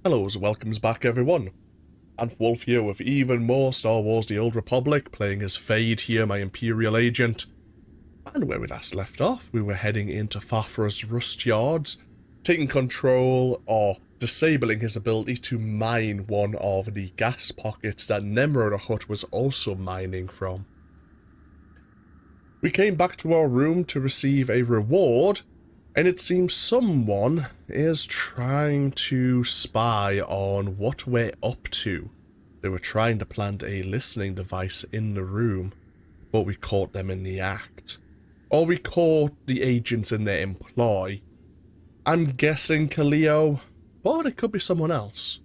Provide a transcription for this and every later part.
Hello, welcomes back everyone. And Wolf here with even more Star Wars The Old Republic, playing as Vaed here, my Imperial agent. And where we last left off, we were heading into Fathrah's rust yards, taking control or disabling his ability to mine one of the gas pockets that Nemro the Hutt was also mining from. We came back to our room to receive a reward, and it seems someone is trying to spy on what we're up to. They were trying to plant a listening device in the room, but we caught them in the act. Or we caught the agents in their employ. I'm guessing Kaliyo, but it could be someone else.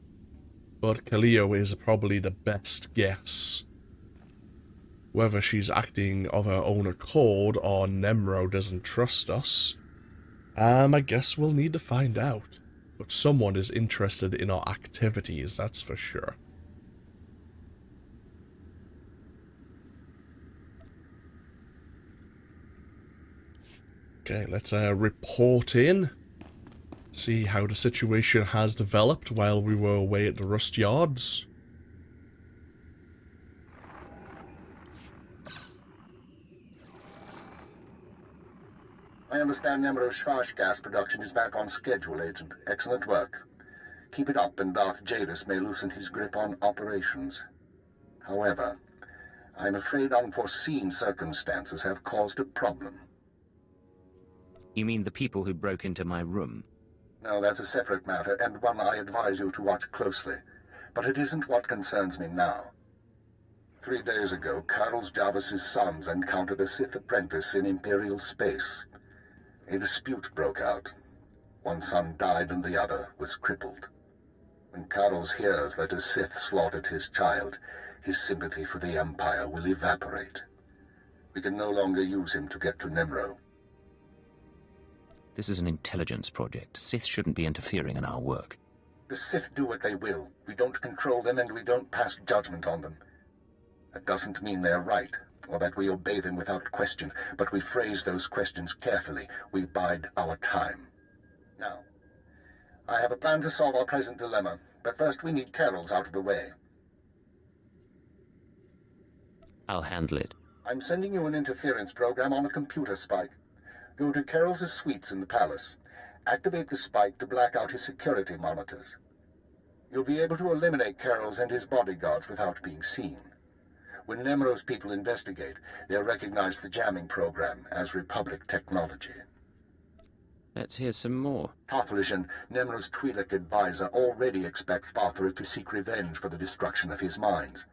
But Kaliyo is probably the best guess. Whether she's acting of her own accord or Nemro doesn't trust us, I guess we'll need to find out. But someone is interested in our activities, that's for sure. Okay, let's report in. See how the situation has developed while we were away at the rust yards. I understand Nemro's Schwash gas production is back on schedule, Agent. Excellent work. Keep it up and Darth Jarvis may loosen his grip on operations. However, I'm afraid unforeseen circumstances have caused a problem. You mean the people who broke into my room? No, that's a separate matter, and one I advise you to watch closely. But it isn't what concerns me now. 3 days ago, Karrels Jarvis's sons encountered a Sith apprentice in Imperial space. A dispute broke out. One son died and the other was crippled. When Karrels hears that a Sith slaughtered his child, his sympathy for the Empire will evaporate. We can no longer use him to get to Nemro. This is an intelligence project. Sith shouldn't be interfering in our work. The Sith do what they will. We don't control them and we don't pass judgment on them. That doesn't mean they're right, or that we obey them without question, but we phrase those questions carefully. We bide our time. Now, I have a plan to solve our present dilemma, but first we need Karrels out of the way. I'll handle it. I'm sending you an interference program on a computer spike. Go to Karrels' suites in the palace. Activate the spike to black out his security monitors. You'll be able to eliminate Karrels and his bodyguards without being seen. When Nemro's people investigate, they'll recognize the jamming program as Republic technology. Let's hear some more. Tathlisian, Nemro's Twi'lek advisor, already expects Fathrah to seek revenge for the destruction of his mines.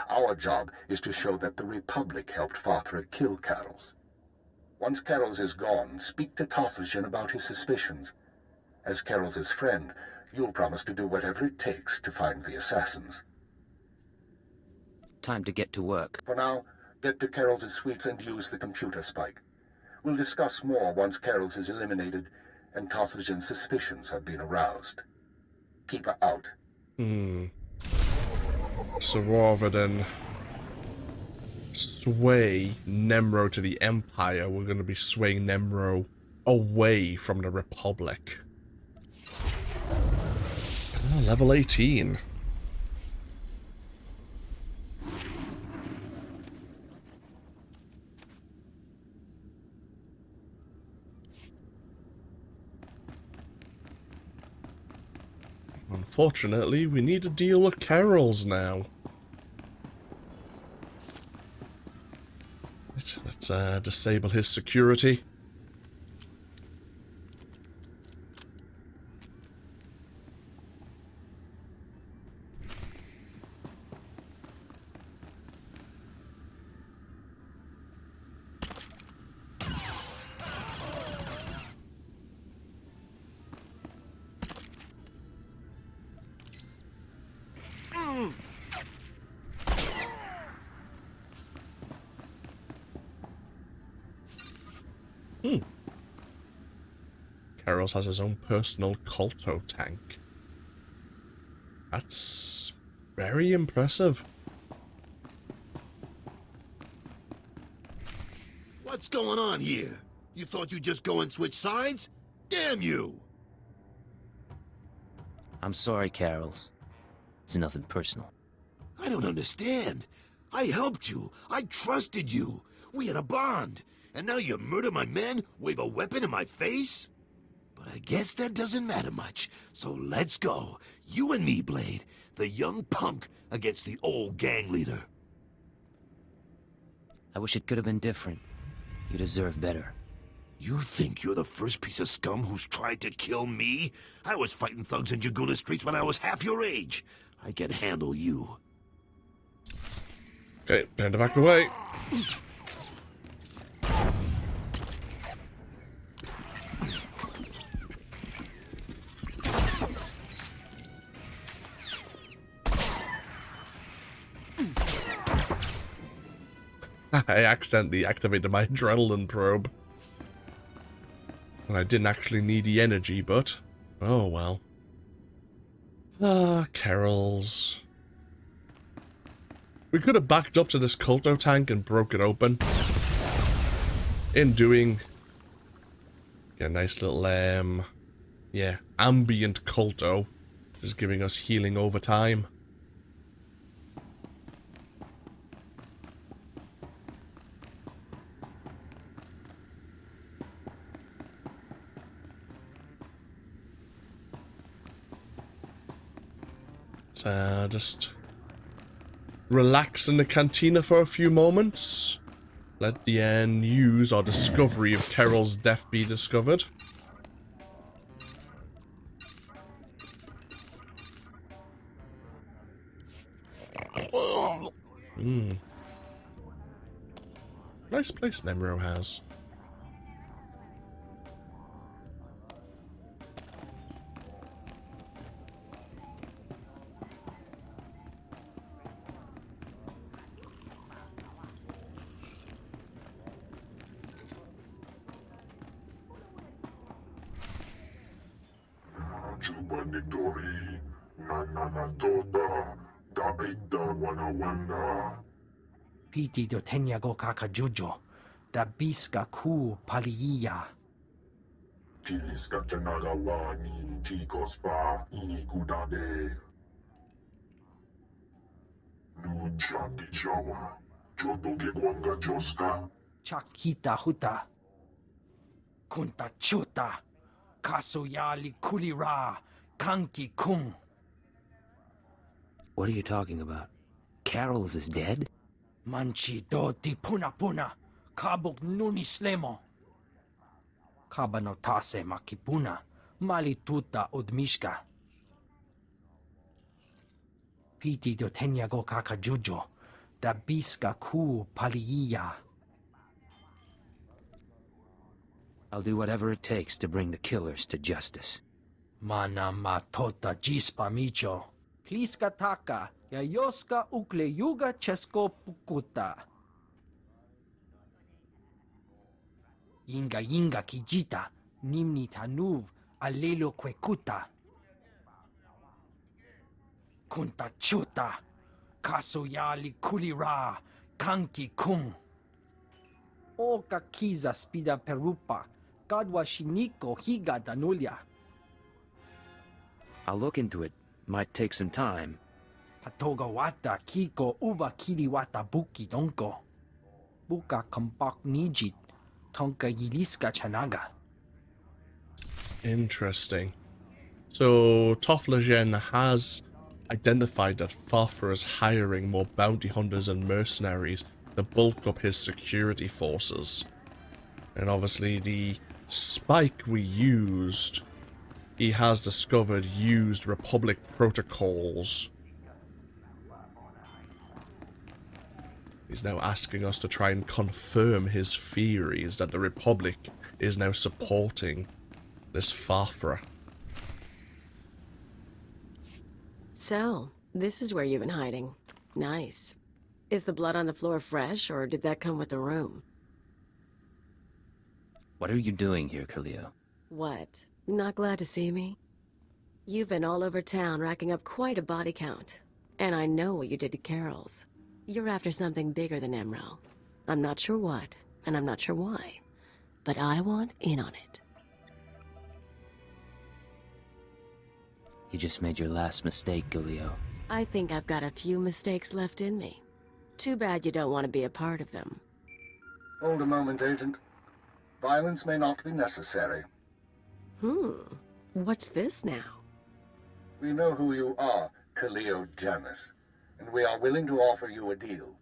Our job is to show that the Republic helped Fathrah kill Karrels. Once Karrels is gone, speak to Tathlisian about his suspicions. As Karrels' friend, you'll promise to do whatever it takes to find the assassins. Time to get to work. For now, get to Karrels' suites and use the computer spike. We'll discuss more once Karrels is eliminated and Tathlisian's suspicions have been aroused. Keep her out. So rather than sway Nemro to the Empire, we're going to be swaying Nemro away from the Republic. Oh, level 18. Unfortunately, we need to deal with Karrels now. Right, let's disable his security. Karrels has his own personal Kolto tank. That's very impressive. What's going on here? You thought you'd just go and switch sides? Damn you! I'm sorry, Karrels. It's nothing personal. I don't understand. I helped you. I trusted you. We had a bond. And now you murder my men, wave a weapon in my face? But I guess that doesn't matter much. So let's go. You and me, Blade. The young punk against the old gang leader. I wish it could have been different. You deserve better. You think you're the first piece of scum who's tried to kill me? I was fighting thugs in Jaguna streets when I was half your age. I can handle you. Okay, time to back away. I accidentally activated my adrenaline probe. And I didn't actually need the energy, but... oh well. Ah, Karrels. We could have backed up to this Culto tank and broke it open. In doing... yeah, nice little, yeah, ambient Culto. Just giving us healing over time. Just relax in the cantina for a few moments. Let the news or discovery of Karrels' death be discovered. Nice place Nemro has. Piti do tenyago kakajujo, da biska ku paliya. Tiliska Chanagawa ni Chikospa Inikudade. Nujati Jawa, Jodoge Gwanga Joska. Chakita Hutta. Kunta chuta. Kasuyali kulira. Kanki kung. What are you talking about? Karrels is dead? Manchi doti puna puna. Kabuk nuni slemo. Kabanotase makipuna. Malituta udmishka. Piti do tenyago kakajujo. Da biska ku paliya. I'll do whatever it takes to bring the killers to justice. Mana matota jispa micho. Pliska taka. Yayoska ukle yuga chesko pukuta. Yinga yinga kijita. Nimni tanuv. Alelo kwekuta. Kunta chuta. Kasuyali kulira. Kanki kung. Oka kiza spida perupa. Kadwa shiniko higa danulia. I'll look into it. Might take some time. Patoga wata kiko uba kiri wata buki donko. Buka kampak nijit. Tonka yiliska chanaga. Interesting. So, Toflagen has identified that Farfra is hiring more bounty hunters and mercenaries to bulk up his security forces. And obviously the spike we used, he has discovered used Republic protocols. He's now asking us to try and confirm his theories that the Republic is now supporting this Farfra. So, this is where you've been hiding. Nice. Is the blood on the floor fresh, or did that come with the room? What are you doing here, Kaliyo? What? Not glad to see me? You've been all over town racking up quite a body count. And I know what you did to Karrels. You're after something bigger than Emerald. I'm not sure what, and I'm not sure why. But I want in on it. You just made your last mistake, Kaliyo. I think I've got a few mistakes left in me. Too bad you don't want to be a part of them. Hold a moment, Agent. Violence may not be necessary. What's this now? We know who you are, Kaliyo Jarvis, and we are willing to offer you a deal.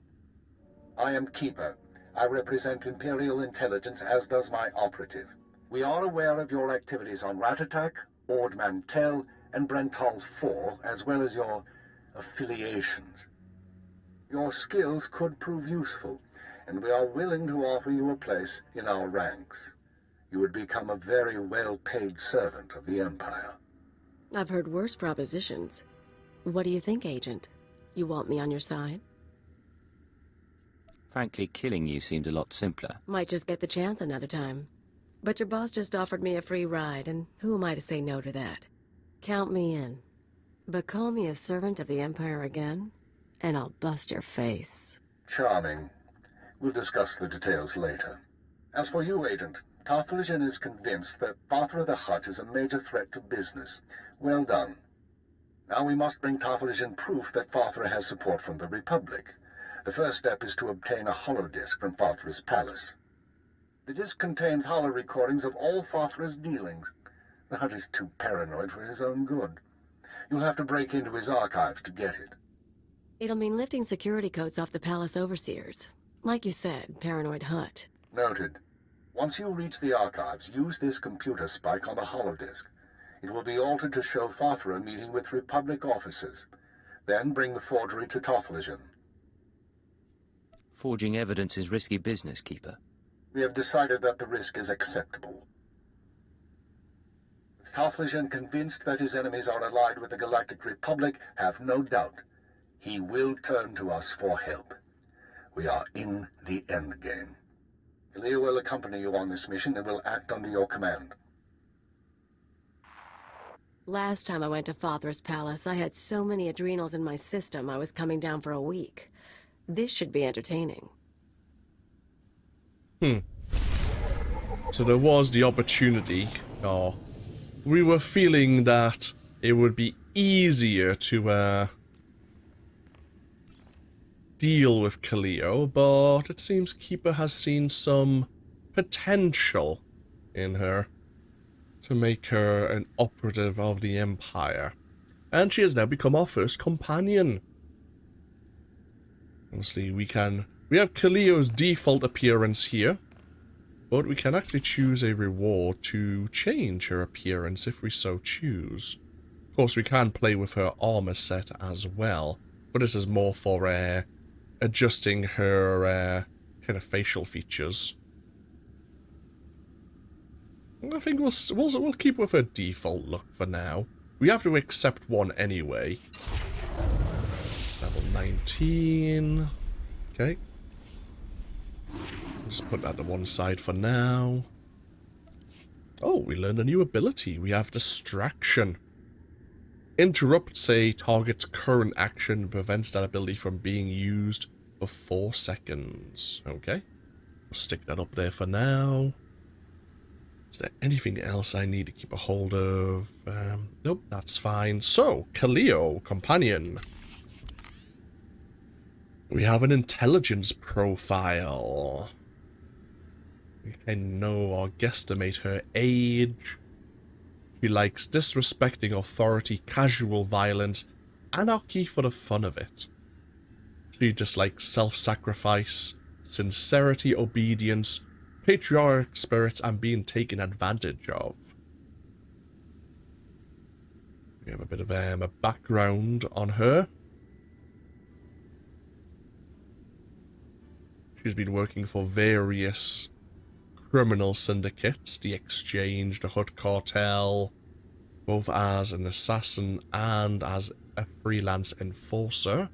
I am Keeper. I represent Imperial Intelligence, as does my operative. We are aware of your activities on Ratatak, Ord Mantell, and Brental 4, as well as your affiliations. Your skills could prove useful, and we are willing to offer you a place in our ranks. You would become a very well-paid servant of the Empire. I've heard worse propositions. What do you think, Agent? You want me on your side? Frankly, killing you seemed a lot simpler. Might just get the chance another time. But your boss just offered me a free ride, and who am I to say no to that? Count me in. But call me a servant of the Empire again, and I'll bust your face. Charming. We'll discuss the details later. As for you, Agent, Tarthalion is convinced that Vathra the Hutt is a major threat to business. Well done. Now we must bring Tarthalion proof that Vathra has support from the Republic. The first step is to obtain a holodisk from Vathra's palace. The disk contains holo recordings of all Vathra's dealings. The Hutt is too paranoid for his own good. You'll have to break into his archives to get it. It'll mean lifting security codes off the palace overseers. Like you said, paranoid Hutt. Noted. Once you reach the archives, use this computer spike on the holodisk. It will be altered to show Vathra meeting with Republic officers. Then bring the forgery to Tarthalion. Forging evidence is risky business, Keeper. We have decided that the risk is acceptable. With Tarthalion convinced that his enemies are allied with the Galactic Republic, have no doubt. He will turn to us for help. We are in the endgame. Kaliyo will accompany you on this mission and will act under your command. Last time I went to Vathra's palace, I had so many adrenals in my system I was coming down for a week. This should be entertaining. So there was the opportunity, or we were feeling that it would be easier to deal with Kaliyo, but it seems Keeper has seen some potential in her to make her an operative of the Empire. And she has now become our first companion. Obviously, we have Kaliyo's default appearance here, but we can actually choose a reward to change her appearance if we so choose. Of course, we can play with her armor set as well, but this is more for adjusting her kind of facial features. I think we'll keep with her default look for now. We have to accept one anyway. Level 19. Okay. Just put that to one side for now. Oh, we learned a new ability. We have Distraction. Interrupts a target's current action and prevents that ability from being used for 4 seconds. Okay. We'll stick that up there for now. Is there anything else I need to keep a hold of? Nope, that's fine. So, Kaliyo, companion. We have an intelligence profile. We can know or guesstimate her age. She likes disrespecting authority, casual violence, anarchy for the fun of it. She dislikes self-sacrifice, sincerity, obedience, patriotic spirits, and being taken advantage of. We have a bit of a background on her. She's been working for various criminal syndicates, the Exchange, the Hutt Cartel, both as an assassin and as a freelance enforcer.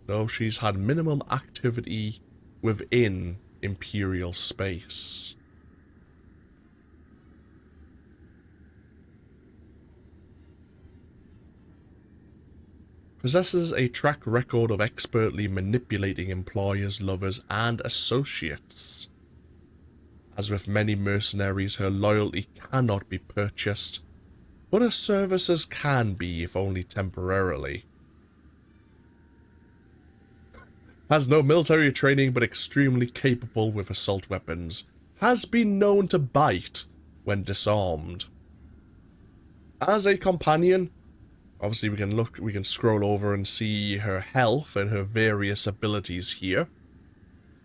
Though she's had minimum activity within Imperial space. Possesses a track record of expertly manipulating employers, lovers, and associates. As with many mercenaries, her loyalty cannot be purchased, but her services can be, if only temporarily. Has no military training, but extremely capable with assault weapons. Has been known to bite when disarmed. As a companion, obviously we can scroll over and see her health and her various abilities here.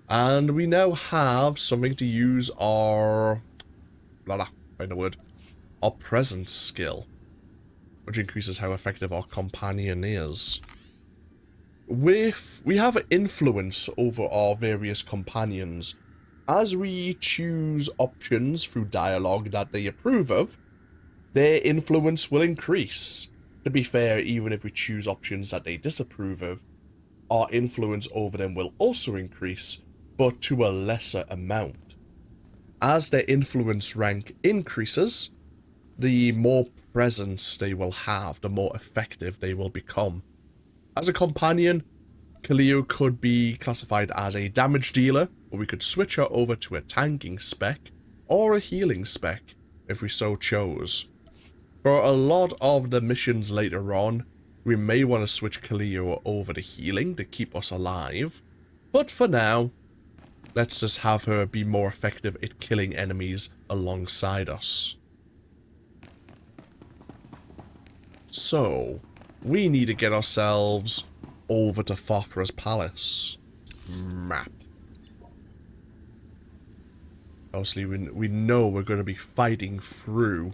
And we now have something to use our find a word. Our presence skill, which increases how effective our companion is. We have influence over our various companions. As we choose options through dialogue that they approve of, their influence will increase. To be fair, even if we choose options that they disapprove of, our influence over them will also increase, but to a lesser amount. As their influence rank increases, the more presence they will have, the more effective they will become. As a companion, Kaliyo could be classified as a damage dealer, or we could switch her over to a tanking spec, or a healing spec, if we so chose. For a lot of the missions later on, we may want to switch Kaliyo over to healing to keep us alive, but for now, let's just have her be more effective at killing enemies alongside us. So, we need to get ourselves over to Farthra's palace. Map. Obviously, we know we're going to be fighting through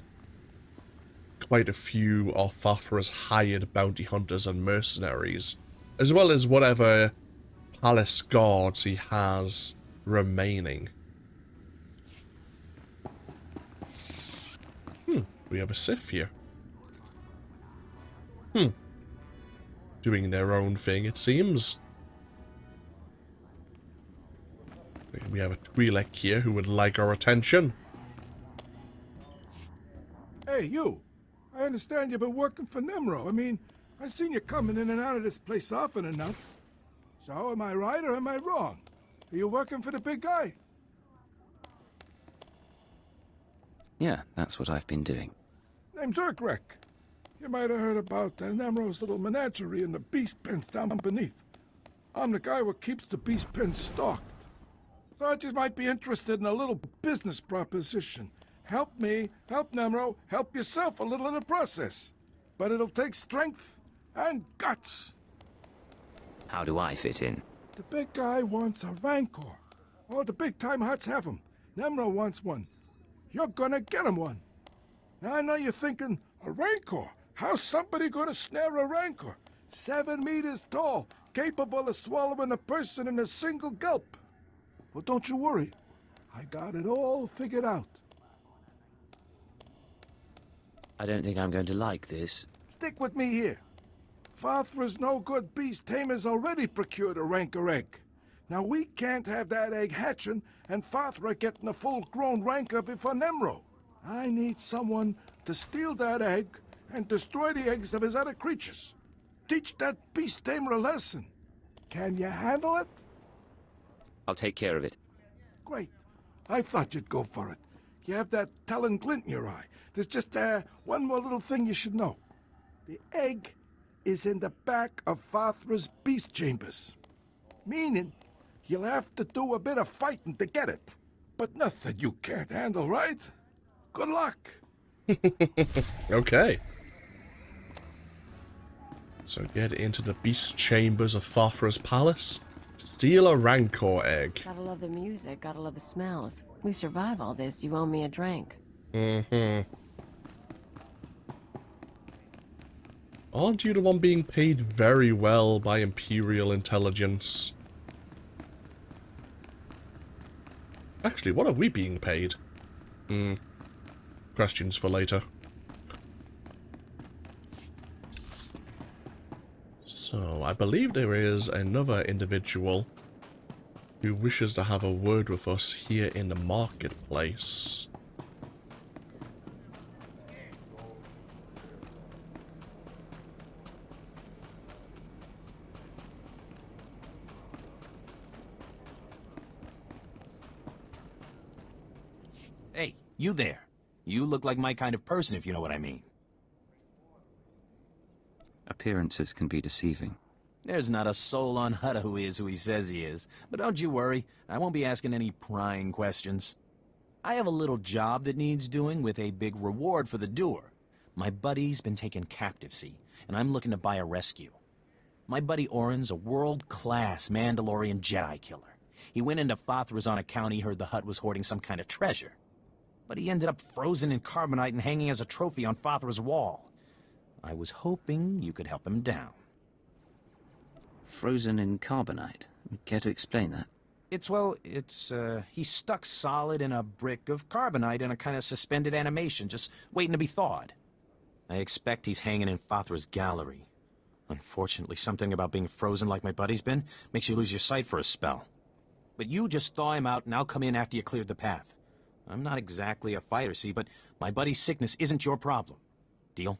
quite a few of Farthra's hired bounty hunters and mercenaries, as well as whatever palace guards he has remaining. We have a Sith here. Doing their own thing, it seems. We have a Twi'lek here who would like our attention. Hey, you. I understand you've been working for Nemro. I mean, I've seen you coming in and out of this place often enough. So, am I right or am I wrong? Are you working for the big guy? Yeah, that's what I've been doing. Name's Urkrek. You might have heard about Nemro's little menagerie in the beast pens down beneath. I'm the guy what keeps the beast pens stocked. Thought you might be interested in a little business proposition. Help me, help Nemro, help yourself a little in the process. But it'll take strength and guts. How do I fit in? The big guy wants a Rancor. All the big-time Hutts have them. Nemro wants one. You're gonna get him one. Now I know you're thinking, a Rancor? How's somebody gonna snare a Rancor? 7 meters tall, capable of swallowing a person in a single gulp. Well, don't you worry. I got it all figured out. I don't think I'm going to like this. Stick with me here. Farthra's no-good beast tamer's already procured a Rancor egg. Now we can't have that egg hatching and Farthra getting a full-grown Rancor before Nemro. I need someone to steal that egg and destroy the eggs of his other creatures. Teach that beast tamer a lesson. Can you handle it? I'll take care of it. Great. I thought you'd go for it. You have that telling glint in your eye. There's just one more little thing you should know. The egg is in the back of Farthra's beast chambers. Meaning, you'll have to do a bit of fighting to get it. But nothing you can't handle, right? Good luck. Okay. So get into the beast chambers of Farthra's palace. Steal a Rancor egg. Gotta love the music, gotta love the smells. We survive all this, you owe me a drink. Aren't you the one being paid very well by Imperial Intelligence? Actually, what are we being paid? Questions for later. So, I believe there is another individual who wishes to have a word with us here in the marketplace. Hey, you there. You look like my kind of person, if you know what I mean. Appearances can be deceiving. There's not a soul on Hutta who is who he says he is. But don't you worry, I won't be asking any prying questions. I have a little job that needs doing with a big reward for the doer. My buddy's been taken captive, see, and I'm looking to buy a rescue. My buddy Orin's a world-class Mandalorian Jedi killer. He went into Fathra's on account he heard the Hutt was hoarding some kind of treasure. But he ended up frozen in carbonite and hanging as a trophy on Fathra's wall. I was hoping you could help him down. Frozen in carbonite. Care to explain that? He's stuck solid in a brick of carbonite in a kind of suspended animation, just waiting to be thawed. I expect he's hanging in Fathra's gallery. Unfortunately, something about being frozen like my buddy's been makes you lose your sight for a spell. But you just thaw him out and I'll come in after you cleared the path. I'm not exactly a fighter, see, but my buddy's sickness isn't your problem. Deal?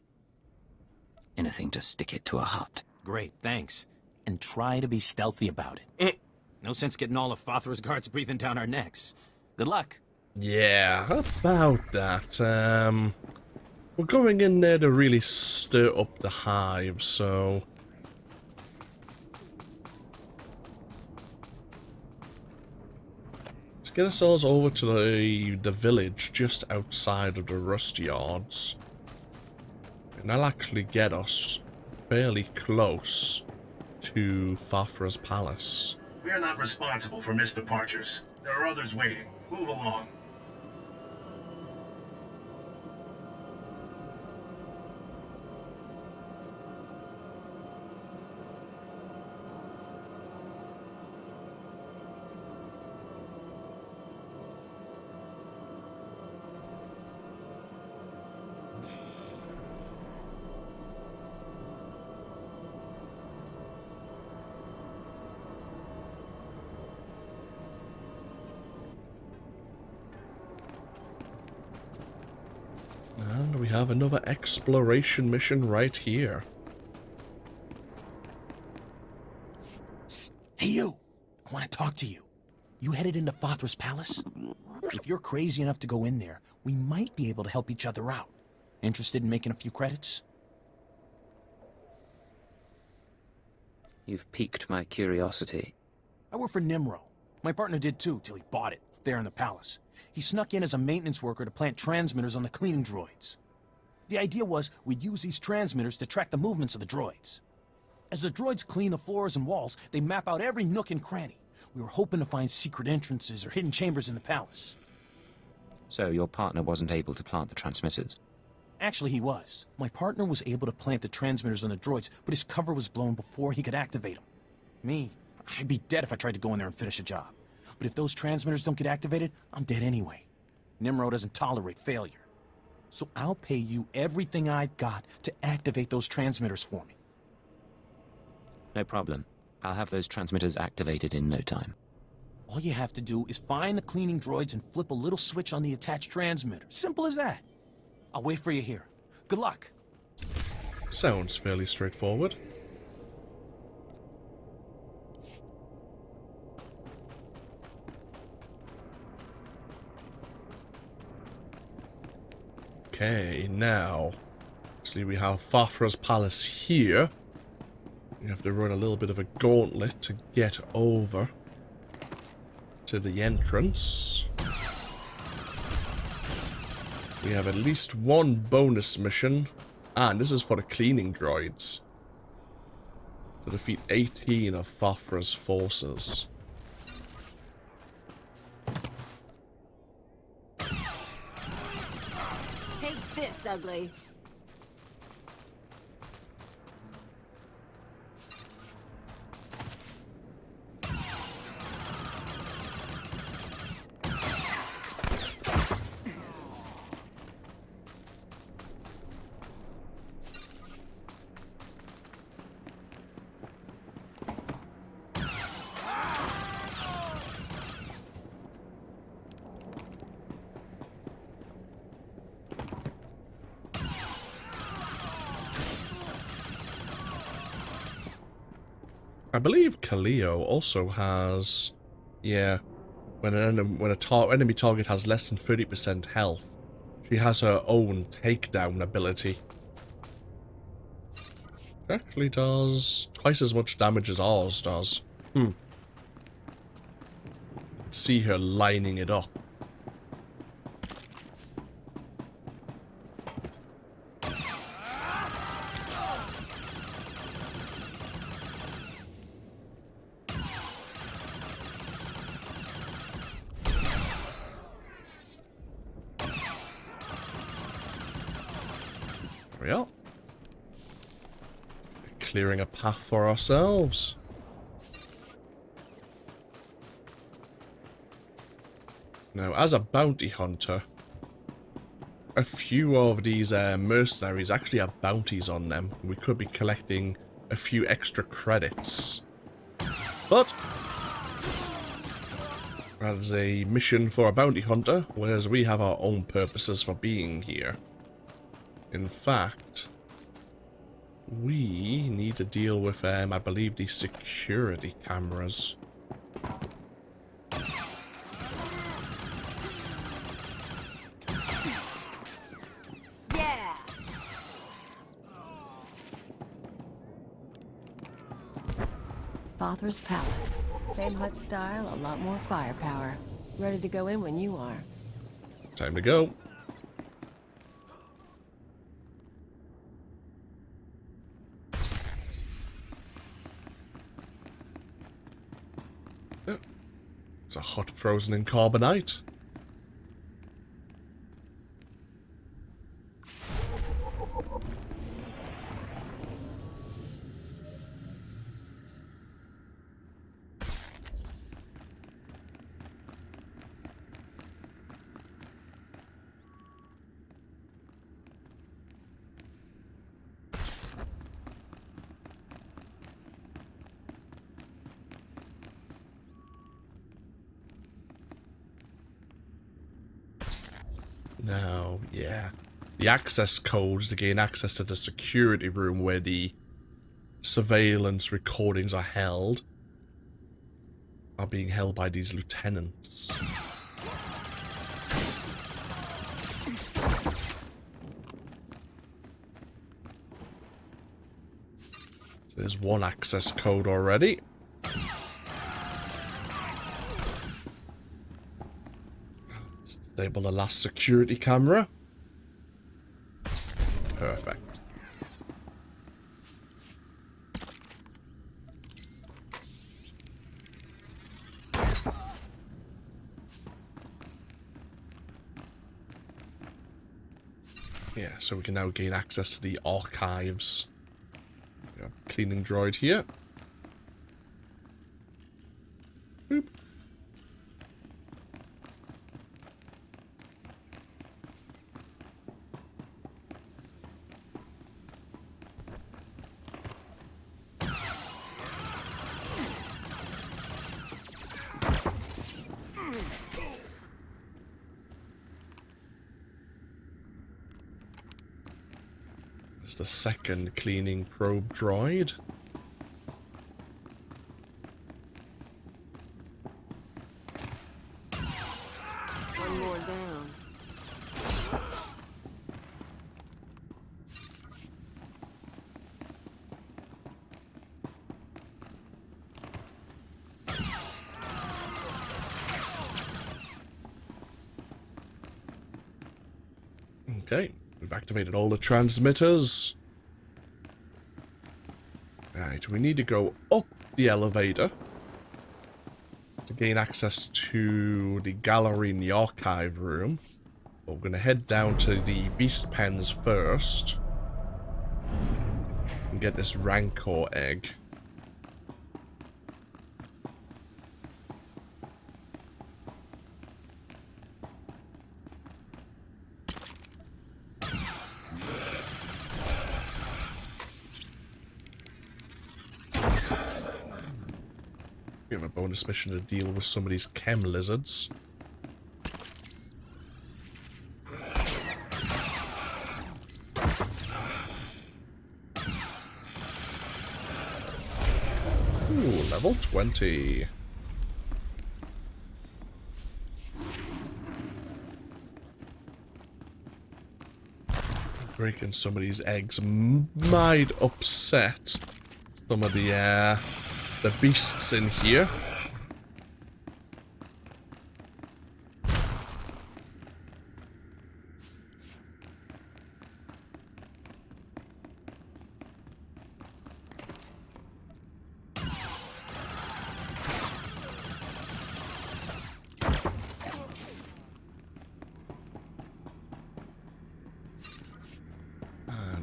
Anything to stick it to a Hutt. Great, thanks. And try to be stealthy about it. No sense getting all of Fathra's guards breathing down our necks. Good luck. Yeah, about that. We're going in there to really stir up the hive, so... let's get ourselves over to the village just outside of the rust yards. And that'll actually get us fairly close to Fathra's palace. We are not responsible for missed departures. There are others waiting. Move along. And we have another exploration mission right here. Hey, you! I want to talk to you. You headed into Fathra's palace? If you're crazy enough to go in there, we might be able to help each other out. Interested in making a few credits? You've piqued my curiosity. I work for Nimro. My partner did too, till he bought it, there in the palace. He snuck in as a maintenance worker to plant transmitters on the cleaning droids. The idea was we'd use these transmitters to track the movements of the droids. As the droids clean the floors and walls, they map out every nook and cranny. We were hoping to find secret entrances or hidden chambers in the palace. So your partner wasn't able to plant the transmitters? Actually, he was. My partner was able to plant the transmitters on the droids, but his cover was blown before he could activate them. Me, I'd be dead if I tried to go in there and finish a job. But if those transmitters don't get activated, I'm dead anyway. Nimro doesn't tolerate failure. So I'll pay you everything I've got to activate those transmitters for me. No problem. I'll have those transmitters activated in no time. All you have to do is find the cleaning droids and flip a little switch on the attached transmitter. Simple as that. I'll wait for you here. Good luck. Sounds fairly straightforward. Okay, now, see, we have Fathra's palace here. You have to run a little bit of a gauntlet to get over to the entrance. We have at least one bonus mission, and this is for the cleaning droids. To defeat 18 of Fathra's forces. Take this, ugly. I believe Kaliyo also has, yeah, When an enemy target has less than 30% health, she has her own takedown ability. It actually does twice as much damage as ours does. See her lining it up. There we are. Clearing a path for ourselves. Now, as a bounty hunter, a few of these mercenaries actually have bounties on them. We could be collecting a few extra credits. But that is a mission for a bounty hunter, whereas we have our own purposes for being here. In fact, we need to deal with, I believe, the security cameras. Father's Palace. Same Hutt style, a lot more firepower. Ready to go in when you are. Time to go. Oh, it's a Hutt frozen in carbonite. Now, yeah. The access codes to gain access to the security room where the surveillance recordings are held are being held by these lieutenants. So there's one access code already. Disable the last security camera. Perfect. Yeah, so we can now gain access to the archives. We have a cleaning droid here. Boop. The second cleaning probe droid. One more down. Okay. We've activated all the transmitters. Right, we need to go up the elevator to gain access to the gallery in the archive room. But we're going to head down to the beast pens first and get this Rancor egg. We have a bonus mission to deal with some of these chem lizards. Ooh, level 20. Breaking some of these eggs might upset some of the beasts in here.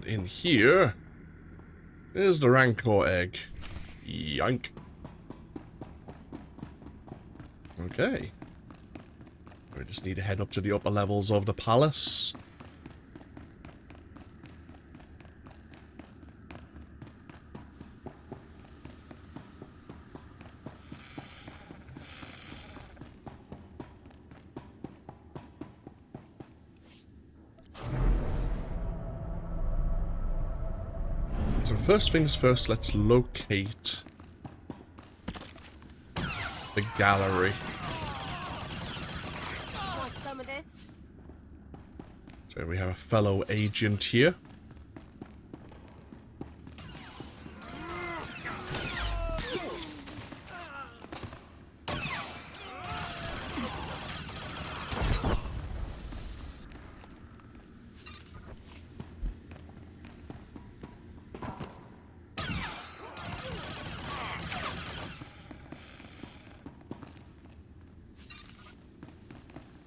In here is the Rancor egg. Yank. Okay. We just need to head up to the upper levels of the palace. So first things first, let's locate the gallery. Want some of this? So we have a fellow agent here.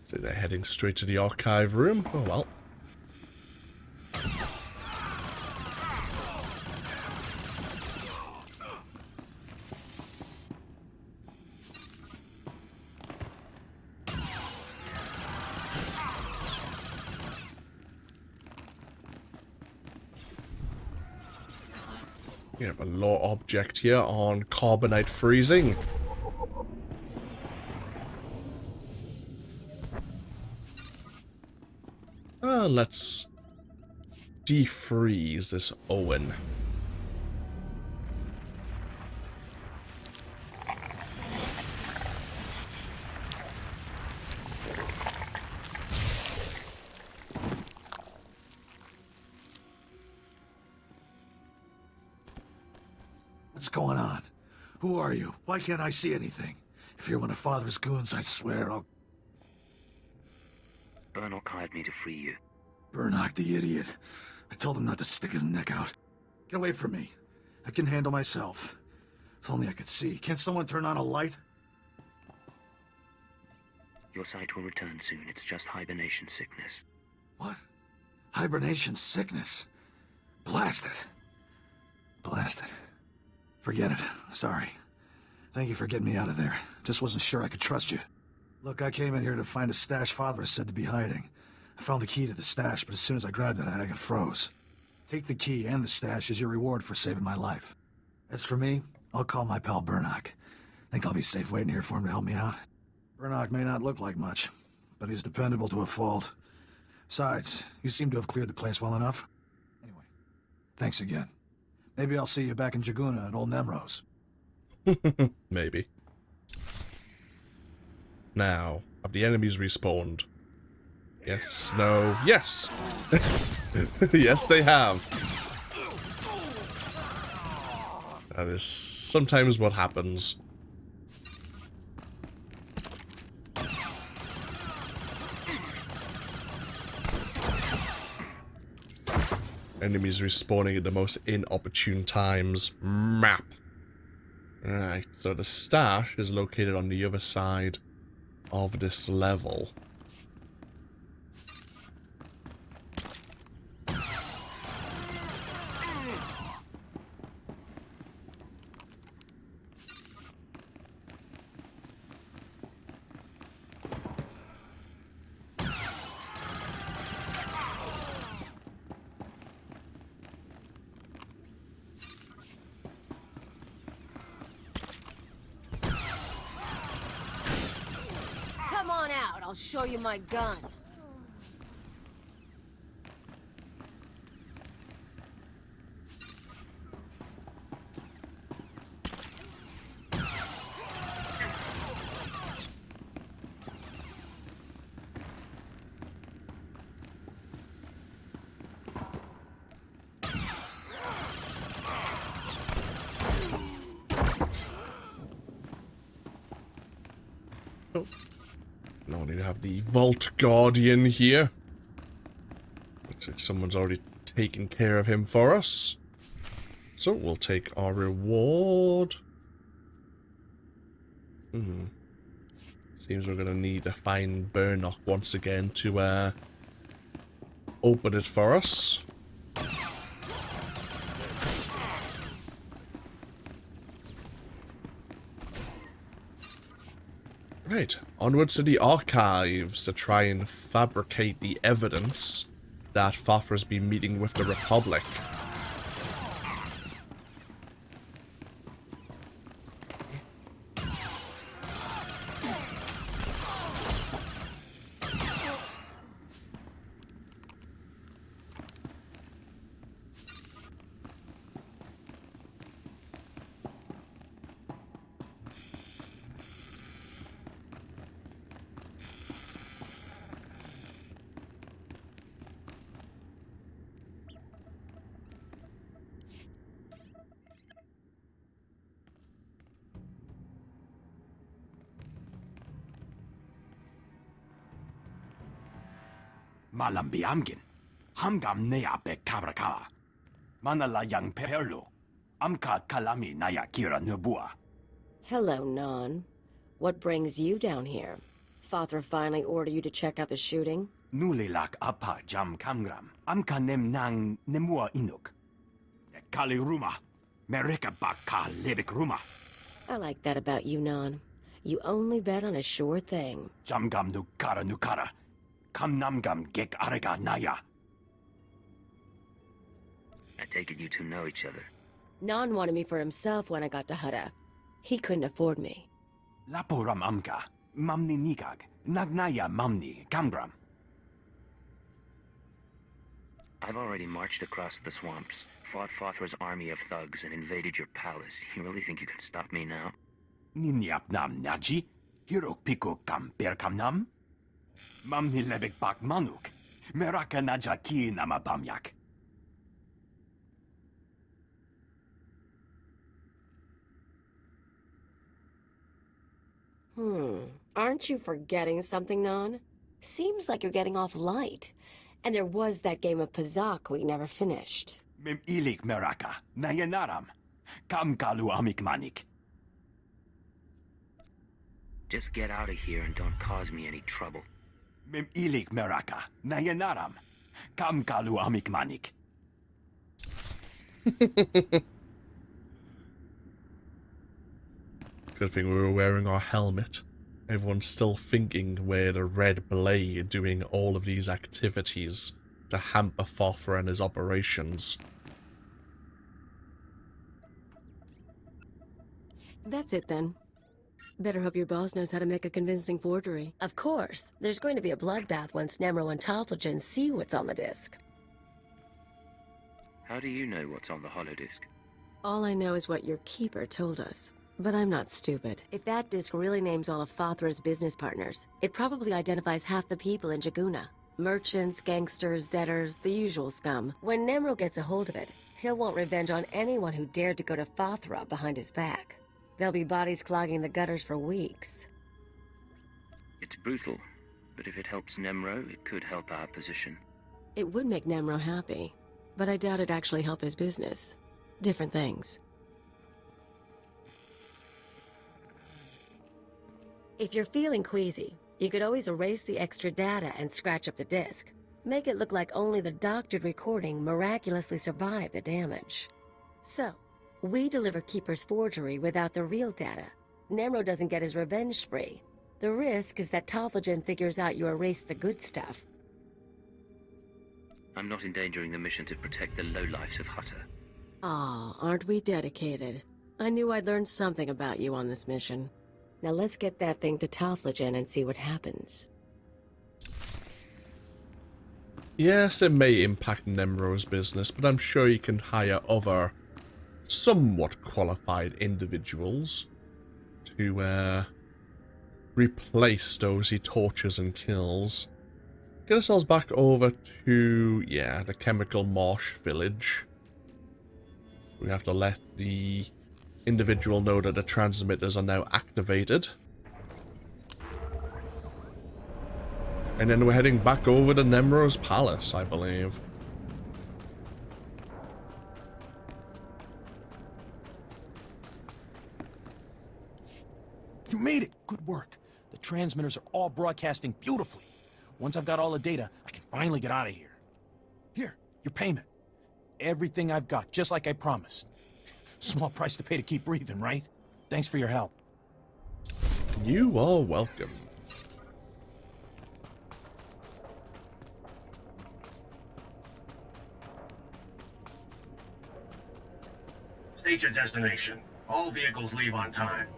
So they're heading straight to the archive room. Oh well. We have a law object here on carbonite freezing. Let's defreeze this Owen. What's going on? Who are you? Why can't I see anything? If you're one of Father's goons, I swear I'll... Burnock hired me to free you. Burnock, the idiot. I told him not to stick his neck out. Get away from me. I can handle myself. If only I could see. Can't someone turn on a light? Your sight will return soon. It's just hibernation sickness. What? Hibernation sickness? Blast it. Blast it. Forget it. Sorry. Thank you for getting me out of there. Just wasn't sure I could trust you. Look, I came in here to find a stash Father is said to be hiding. I found the key to the stash, but as soon as I grabbed it, I got froze. Take the key and the stash as your reward for saving my life. As for me, I'll call my pal Burnock. Think I'll be safe waiting here for him to help me out. Burnock may not look like much, but he's dependable to a fault. Besides, you seem to have cleared the place well enough. Anyway, thanks again. Maybe I'll see you back in Jaguna at Old Nemrose. Maybe. Now, have the enemies respawned? Yes, no, yes! Yes, they have. That is sometimes what happens. Enemies respawning at the most inopportune times. Map. Right, so the stash is located on the other side of this level. Come on out, I'll show you my gun. No need to have the Vault Guardian here. Looks like someone's already taken care of him for us. So we'll take our reward. Seems we're gonna need to find Burnock once again to open it for us. Right, onwards to the archives to try and fabricate the evidence that Fafra's been meeting with the Republic. Malam biamgin, hamgam nea be kabrakawa. Manala yang perlo, amka kalami naya kira nubua. Hello, Non. What brings you down here? Father finally ordered you to check out the shooting? Nulilak apa jam kamgram, amka nem nang nemua inuk. Kali ruma, mereka baka lebik ruma. I like that about you, Non. You only bet on a sure thing. Jamgam nukara. Kam namgam gek arega naya. I take it you two know each other. Non wanted me for himself when I got to Hutta. He couldn't afford me. Laporam amka, mamni nikag, nagnaya mamni, kamgram. I've already marched across the swamps, fought Fothra's army of thugs, and invaded your palace. You really think you can stop me now? Ninyap nam naji, hirok piko kam perkam nam? Mamni lebek bak manuk, meraka naja ki nama bamyak. Aren't you forgetting something, Non? Seems like you're getting off light. And there was that game of Pazak we never finished. Mem ilik meraka, nayanaram, kam kalu amik manik. Just get out of here and don't cause me any trouble. Mem ilik meraka, nayanaram, kam kalu amik manik. Good thing we were wearing our helmet. Everyone's still thinking we're the Red Blade doing all of these activities to hamper Fothra and his operations. That's it then. Better hope your boss knows how to make a convincing forgery. Of course, there's going to be a bloodbath once Nemro and Talthogen see what's on the disc. How do you know what's on the holodisc? All I know is what your keeper told us. But I'm not stupid. If that disc really names all of Fothra's business partners, it probably identifies half the people in Jaguna. Merchants, gangsters, debtors, the usual scum. When Nemro gets a hold of it, he'll want revenge on anyone who dared to go to Fothra behind his back. There'll be bodies clogging the gutters for weeks. It's brutal, but if it helps Nemro, it could help our position. It would make Nemro happy, but I doubt it'd actually help his business. Different things. If you're feeling queasy, you could always erase the extra data and scratch up the disk. Make it look like only the doctored recording miraculously survived the damage. So, we deliver Keeper's forgery without the real data. Nemro doesn't get his revenge spree. The risk is that Talthogen figures out you erased the good stuff. I'm not endangering the mission to protect the lowlifes of Hutta. Aw, aren't we dedicated? I knew I'd learn something about you on this mission. Now let's get that thing to Talthogen and see what happens. Yes, it may impact Nemro's business, but I'm sure you can hire other somewhat qualified individuals to replace those he tortures and kills. Get ourselves back over to, the Chemical Marsh Village. We have to let the individual know that the transmitters are now activated. And then we're heading back over to Nemro's palace, I believe. You made it! Good work. The transmitters are all broadcasting beautifully. Once I've got all the data, I can finally get out of here. Here, your payment. Everything I've got, just like I promised. Small price to pay to keep breathing, right? Thanks for your help. You are welcome. State your destination. All vehicles leave on time.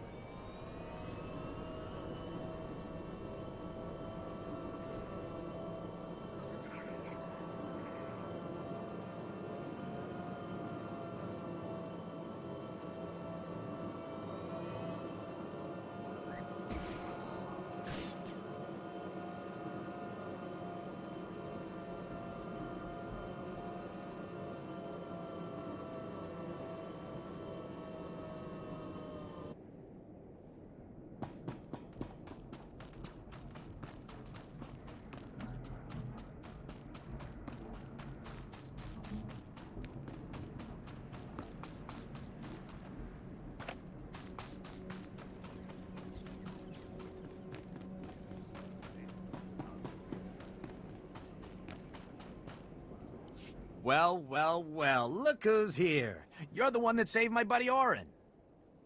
Well, well, well, look who's here. You're the one that saved my buddy Orin.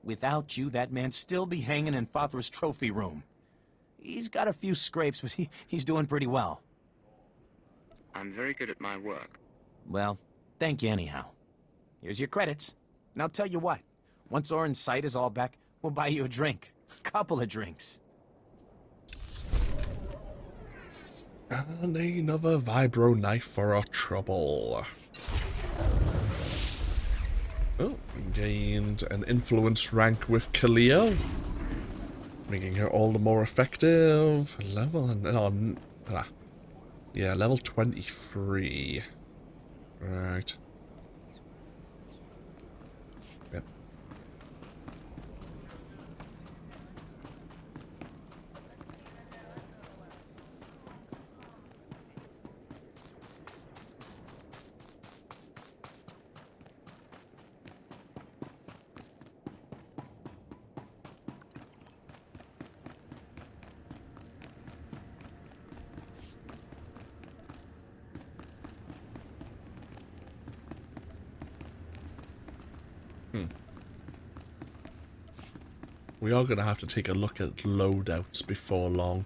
Without you, that man'd still be hanging in Fothra's trophy room. He's got a few scrapes, but he's doing pretty well. I'm very good at my work. Well, thank you anyhow. Here's your credits. And I'll tell you what, once Orin's sight is all back, we'll buy you a drink. A couple of drinks. And another vibro knife for our trouble. Oh, gained an influence rank with Kaliyo, making her all the more effective. Yeah, level 23. Right. Yep. We are going to have to take a look at loadouts before long.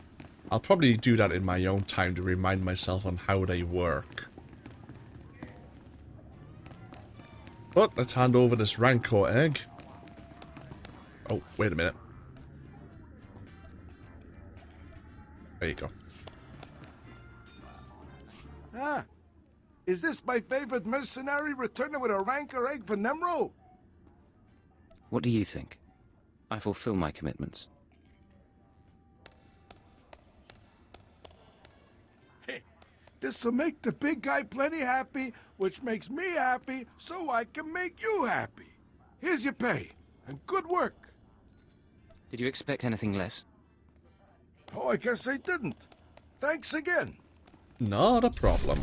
I'll probably do that in my own time to remind myself on how they work. But let's hand over this Rancor egg. Oh, wait a minute. There you go. Ah, is this my favorite mercenary returning with a Rancor egg for Nemro? What do you think? I fulfill my commitments. Hey, this'll make the big guy plenty happy, which makes me happy, so I can make you happy. Here's your pay, and good work. Did you expect anything less? Oh, I guess I didn't. Thanks again. Not a problem.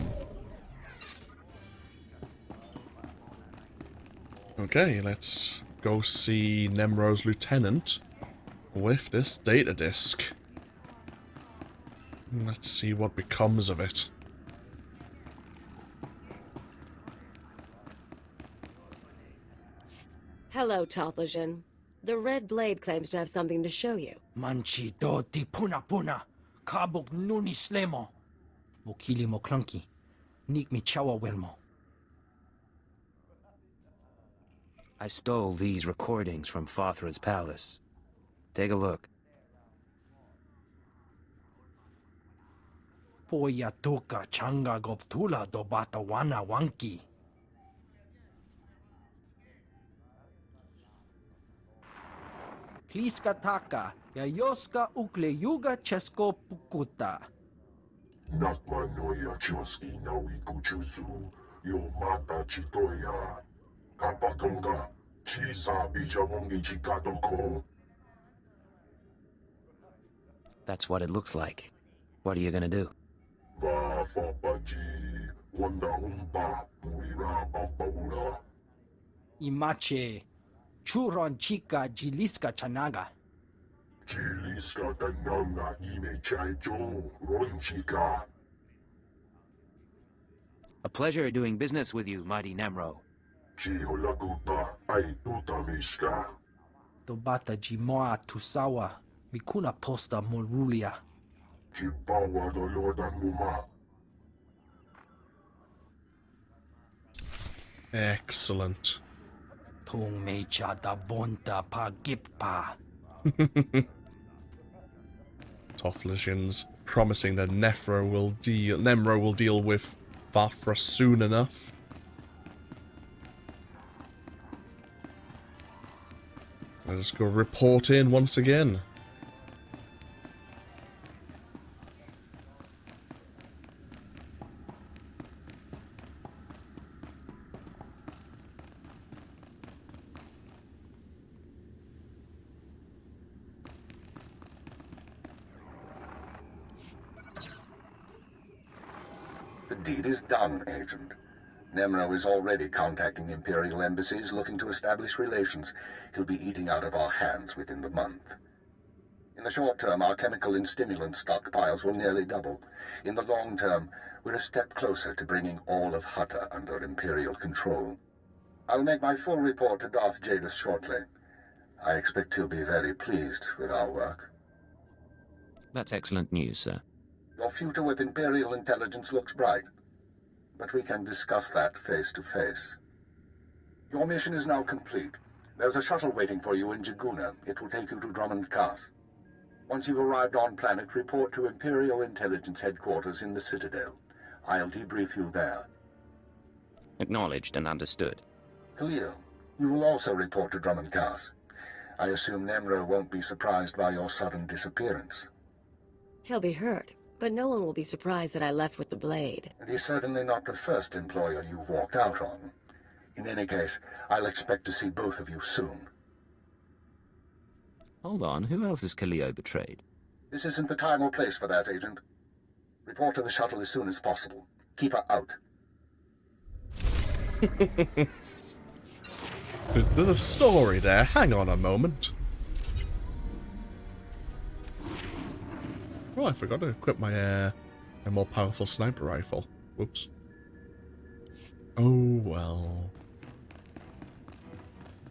Okay, let's go see Nemro's lieutenant with this data disk. Let's see what becomes of it. Hello, Talthajan. The Red Blade claims to have something to show you. Manchi do ti puna puna. Kabuk nuni slemo. Mokili mo clunky. Nik mi chawa welmo. I stole these recordings from Fothra's palace. Take a look. Poya toka changa goptula do bata wana wanki. Pliska taka, yayoska ukle yuga chesko pukuta. Nakma noya choski nawi kuchuzu, yo mata chitoya. Kapatonga, chisa bijawongi chikatoko. That's what it looks like. What are you gonna do? Va fapaji, wanda humpa, muira bampaura. Imache, churon chica jiliska chanaga. Chiliska tananga ime chaijo, ronchika. A pleasure doing business with you, mighty Nemro. Chiholakuta, ai tutamishka. Tobata jimoa tusawa, mikuna posta morulia. Chipawa doloda numa. Excellent. Tung mecha da bonta pa gippa. Tofflesians promising that Nemro will deal with Fafra soon enough. Let us go report in once again. The deed is done, Agent. Nemro is already contacting Imperial embassies looking to establish relations. He'll be eating out of our hands within the month. In the short term, our chemical and stimulant stockpiles will nearly double. In the long term, we're a step closer to bringing all of Hutta under Imperial control. I'll make my full report to Darth Jadis shortly. I expect he'll be very pleased with our work. That's excellent news, sir. Your future with Imperial Intelligence looks bright, but we can discuss that face to face. Your mission is now complete. There's a shuttle waiting for you in Jaguna. It will take you to Drummond Cast. Once you've arrived on planet, report to Imperial Intelligence headquarters in the Citadel. I'll debrief you there. Acknowledged and understood. Kaliyo, you will also report to Drummond Cast. I assume Nemro won't be surprised by your sudden disappearance. He'll be hurt, but no one will be surprised that I left with the blade. And he's certainly not the first employer you've walked out on. In any case, I'll expect to see both of you soon. Hold on, who else has Kaliyo betrayed? This isn't the time or place for that, Agent. Report to the shuttle as soon as possible. Keep her out. There's a story there. Hang on a moment. Oh, I forgot to equip my more powerful sniper rifle. Whoops. Oh, well.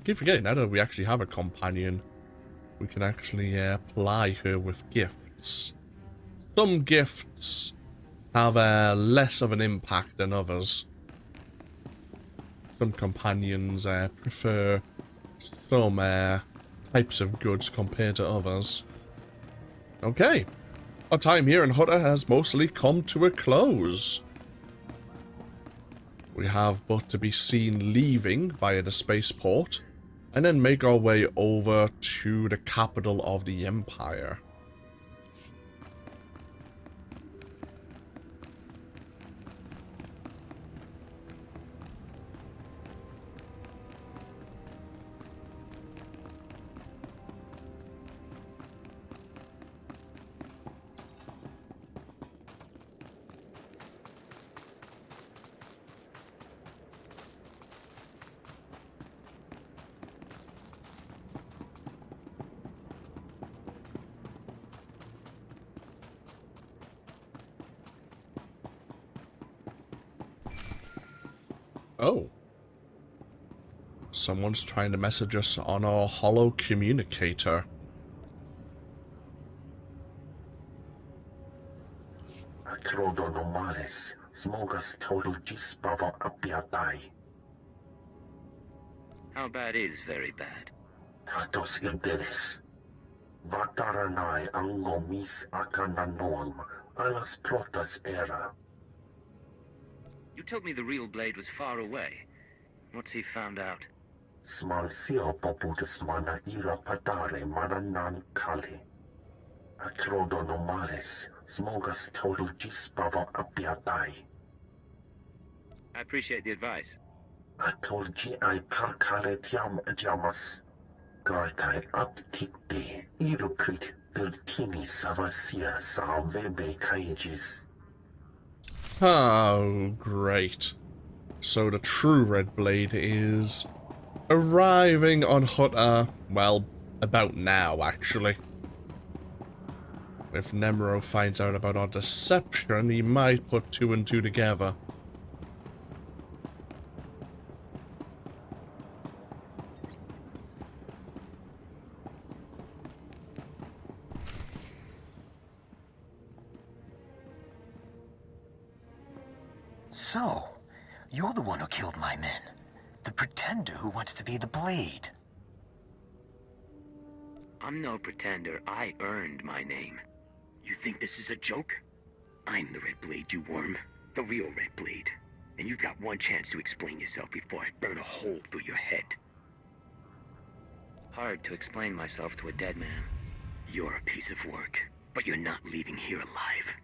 Keep forgetting now that we actually have a companion. We can actually ply her with gifts. Some gifts have less of an impact than others. Some companions prefer some types of goods compared to others. Okay. Our time here in Hutta has mostly come to a close. We have but to be seen leaving via the spaceport, and then make our way over to the capital of the Empire. Oh. Someone's trying to message us on our holo communicator. Akrodo normales, smogas total gisbaba apiatai. How bad is very bad? Tatos irdeles. Vataranai angomis akananoam, alas protas era. You told me the real blade was far away. What's he found out? Smalsio poputus mana ira padare mananan kali. Akrodo normales, smogas total gisbaba apiatai. I appreciate the advice. Atolgi ai parkale tiam jamas. Graitai aptikte, irukrit Vertini Savasia Salvebe Cages. Oh, great. So the true Red Blade is arriving on Hutta, well, about now, actually. If Nemro finds out about our deception, he might put 2 and 2 together. So, you're the one who killed my men. The pretender who wants to be the Blade. I'm no pretender. I earned my name. You think this is a joke? I'm the Red Blade, you worm. The real Red Blade. And you've got one chance to explain yourself before I burn a hole through your head. Hard to explain myself to a dead man. You're a piece of work, but you're not leaving here alive.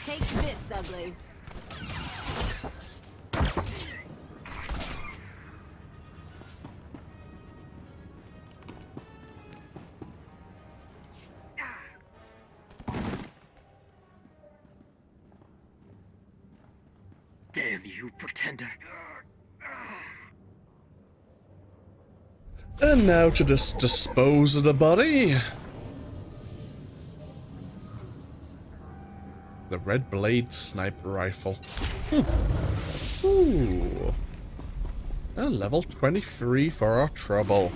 Take this, ugly. Damn you, pretender. And now to just dispose of the body. The Red Blade sniper rifle. Ooh. And level 23 for our trouble.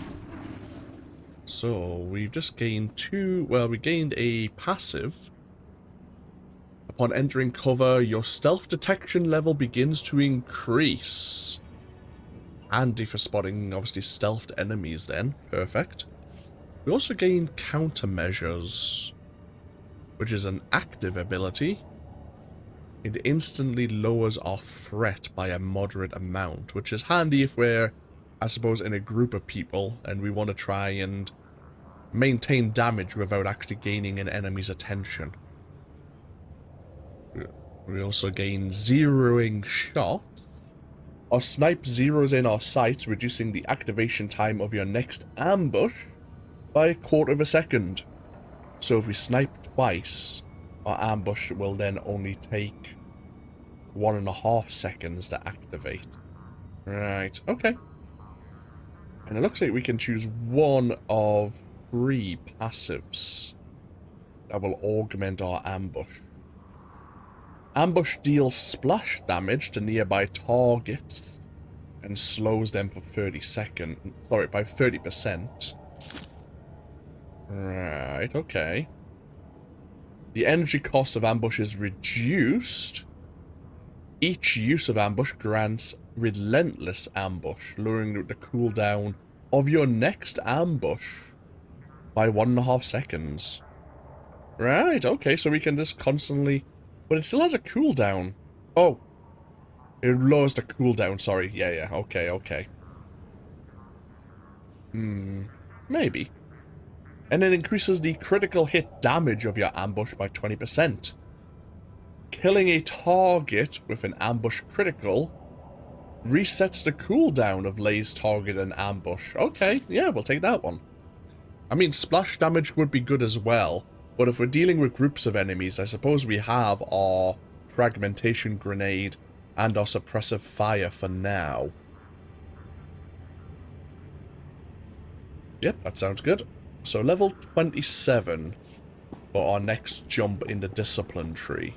So we've just gained we gained a passive. Upon entering cover, your stealth detection level begins to increase. Handy for spotting, obviously, stealthed enemies then. Perfect. We also gain countermeasures, which is an active ability. It instantly lowers our threat by a moderate amount, which is handy if we're, I suppose, in a group of people and we want to try and maintain damage without actually gaining an enemy's attention. We also gain zeroing shots. Our snipe zeroes in our sights, reducing the activation time of your next ambush by 1/4 second. So if we snipe twice, our ambush will then only take 1.5 seconds to activate. Right, okay. And it looks like we can choose one of 3 passives that will augment our ambush. Ambush deals splash damage to nearby targets and slows them for 30%. Right, okay. The energy cost of ambush is reduced. Each use of ambush grants relentless ambush, lowering the cooldown of your next ambush by 1.5 seconds. Right, okay, so we can just constantly... But it still has a cooldown. Oh. It lowers the cooldown, sorry. Yeah, okay. Maybe. And it increases the critical hit damage of your ambush by 20%. Killing a target with an ambush critical resets the cooldown of Lay's target and ambush. Okay, yeah, we'll take that one. I mean, splash damage would be good as well, but if we're dealing with groups of enemies, I suppose we have our fragmentation grenade and our suppressive fire for now. Yep, that sounds good. So level 27 for our next jump in the discipline tree.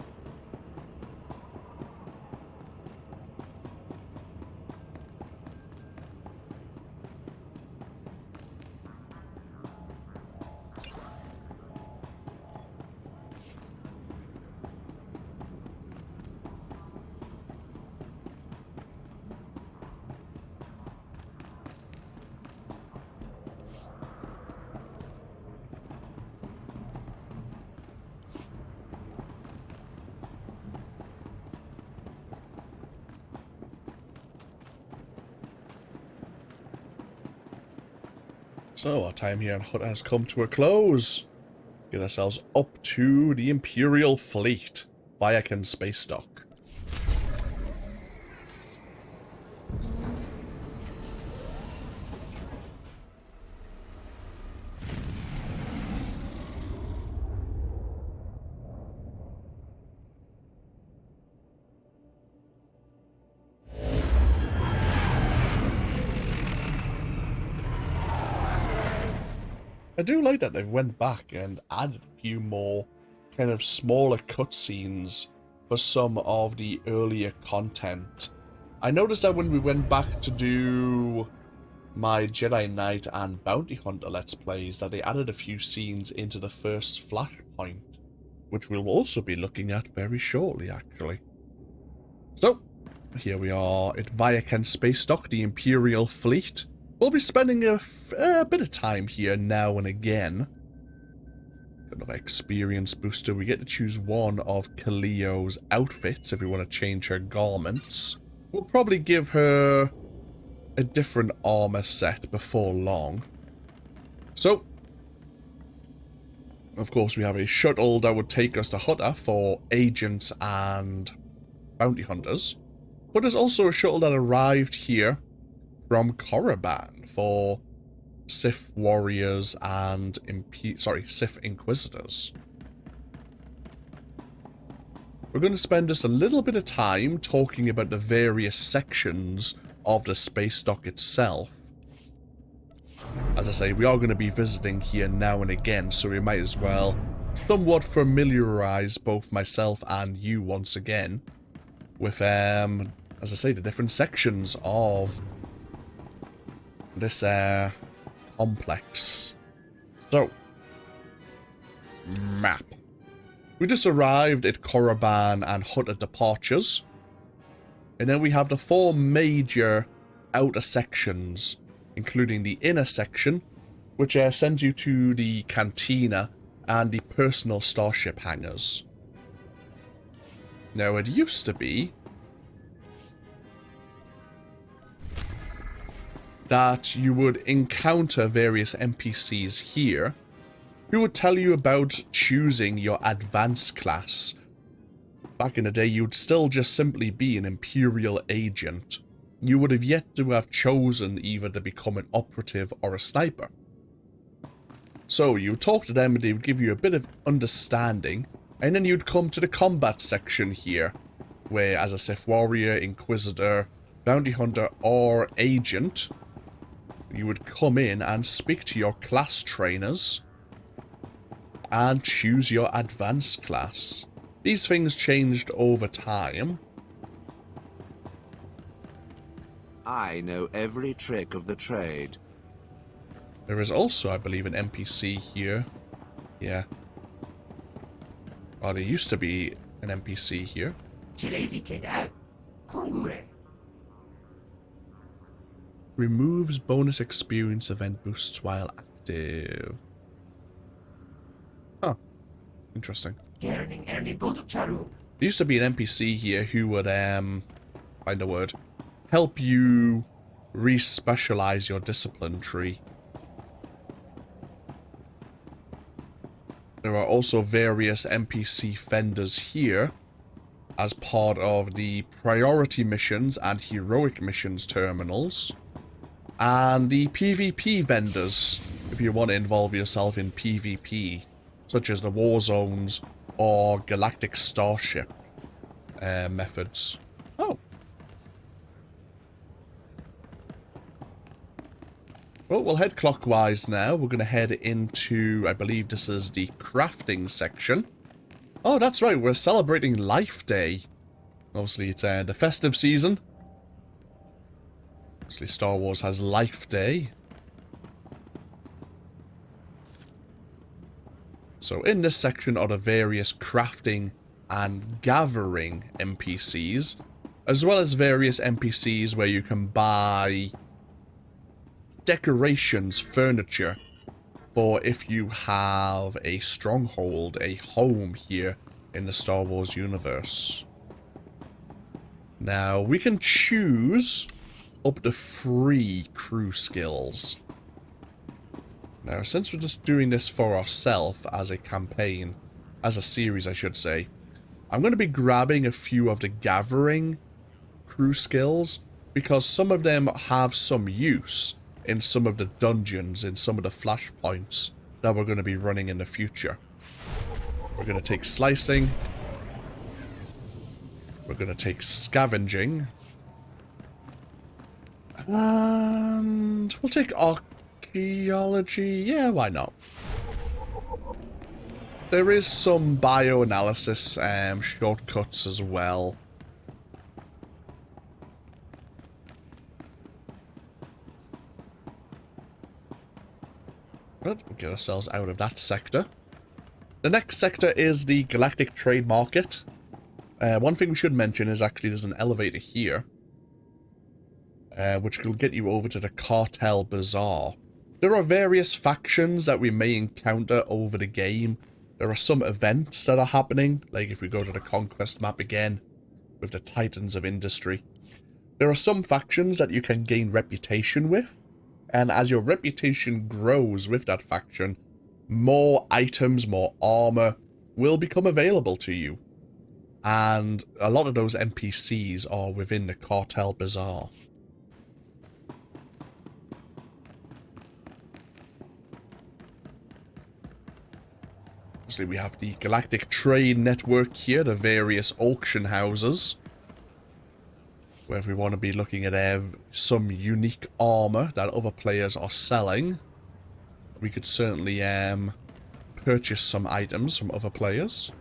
So, our time here in Hutta has come to a close. Get ourselves up to the Imperial Fleet, Vaedren Space Dock. I do like that they've went back and added a few more kind of smaller cutscenes for some of the earlier content. I noticed that when we went back to do my Jedi Knight and Bounty Hunter Let's Plays, that they added a few scenes into the first flashpoint, which we'll also be looking at very shortly, actually. So, here we are at Vaedren Space Dock, the Imperial Fleet. We'll be spending a bit of time here now and again. Got another experience booster. We get to choose one of Kaliyo's outfits if we want to change her garments. We'll probably give her a different armor set before long. So, of course, we have a shuttle that would take us to Hutta for agents and bounty hunters. But there's also a shuttle that arrived here from Korriban for Sith warriors and Sith inquisitors. We're going to spend just a little bit of time talking about the various sections of the space dock itself. As I say, we are going to be visiting here now and again, so we might as well somewhat familiarize both myself and you once again with, as I say, the different sections of this complex. So, map. We just arrived at Korriban and Hutta departures, and then we have the four major outer sections, including the inner section, which sends you to the cantina and the personal starship hangars. Now, it used to be that you would encounter various NPCs here who would tell you about choosing your advanced class. Back in the day, you'd still just simply be an Imperial agent. You would have yet to have chosen either to become an operative or a sniper. So you talk to them and they would give you a bit of understanding, and then you'd come to the combat section here, where as a Sith warrior, inquisitor, bounty hunter, or agent, you would come in and speak to your class trainers and choose your advanced class. These things changed over time. I know every trick of the trade. There is also, I believe, an NPC here. Yeah. Well, there used to be an NPC here. Removes bonus experience event boosts while active. Huh. Interesting. There used to be an NPC here who would, find a word, help you re-specialize your discipline tree. There are also various NPC fenders here as part of the priority missions and heroic missions terminals. And the PvP vendors, if you want to involve yourself in PvP, such as the war zones or Galactic starship methods. Oh. Well, we'll head clockwise now. We're going to head into, I believe this is the crafting section. Oh, that's right. We're celebrating Life Day. Obviously, it's the festive season. Obviously, Star Wars has Life Day. So in this section are the various crafting and gathering NPCs, as well as various NPCs where you can buy decorations, furniture, for if you have a stronghold, a home here in the Star Wars universe. Now, we can choose up to 3 crew skills. Now, since we're just doing this for ourselves as a campaign, as a series I should say, I'm going to be grabbing a few of the gathering crew skills, because some of them have some use in some of the dungeons, in some of the flashpoints that we're going to be running in the future. We're going to take slicing. We're going to take scavenging. And we'll take archaeology. Yeah, why not? There is some bioanalysis shortcuts as well. But we'll get ourselves out of that sector. The next sector is the Galactic Trade Market. One thing we should mention is actually there's an elevator here, which will get you over to the Cartel Bazaar. There are various factions that we may encounter over the game. There are some events that are happening, like if we go to the Conquest map again, with the Titans of Industry. There are some factions that you can gain reputation with, and as your reputation grows with that faction, more items, more armor will become available to you. And a lot of those NPCs are within the Cartel Bazaar. Obviously, we have the Galactic Trade Network here, the various auction houses, where if we want to be looking at some unique armor that other players are selling, we could certainly purchase some items from other players.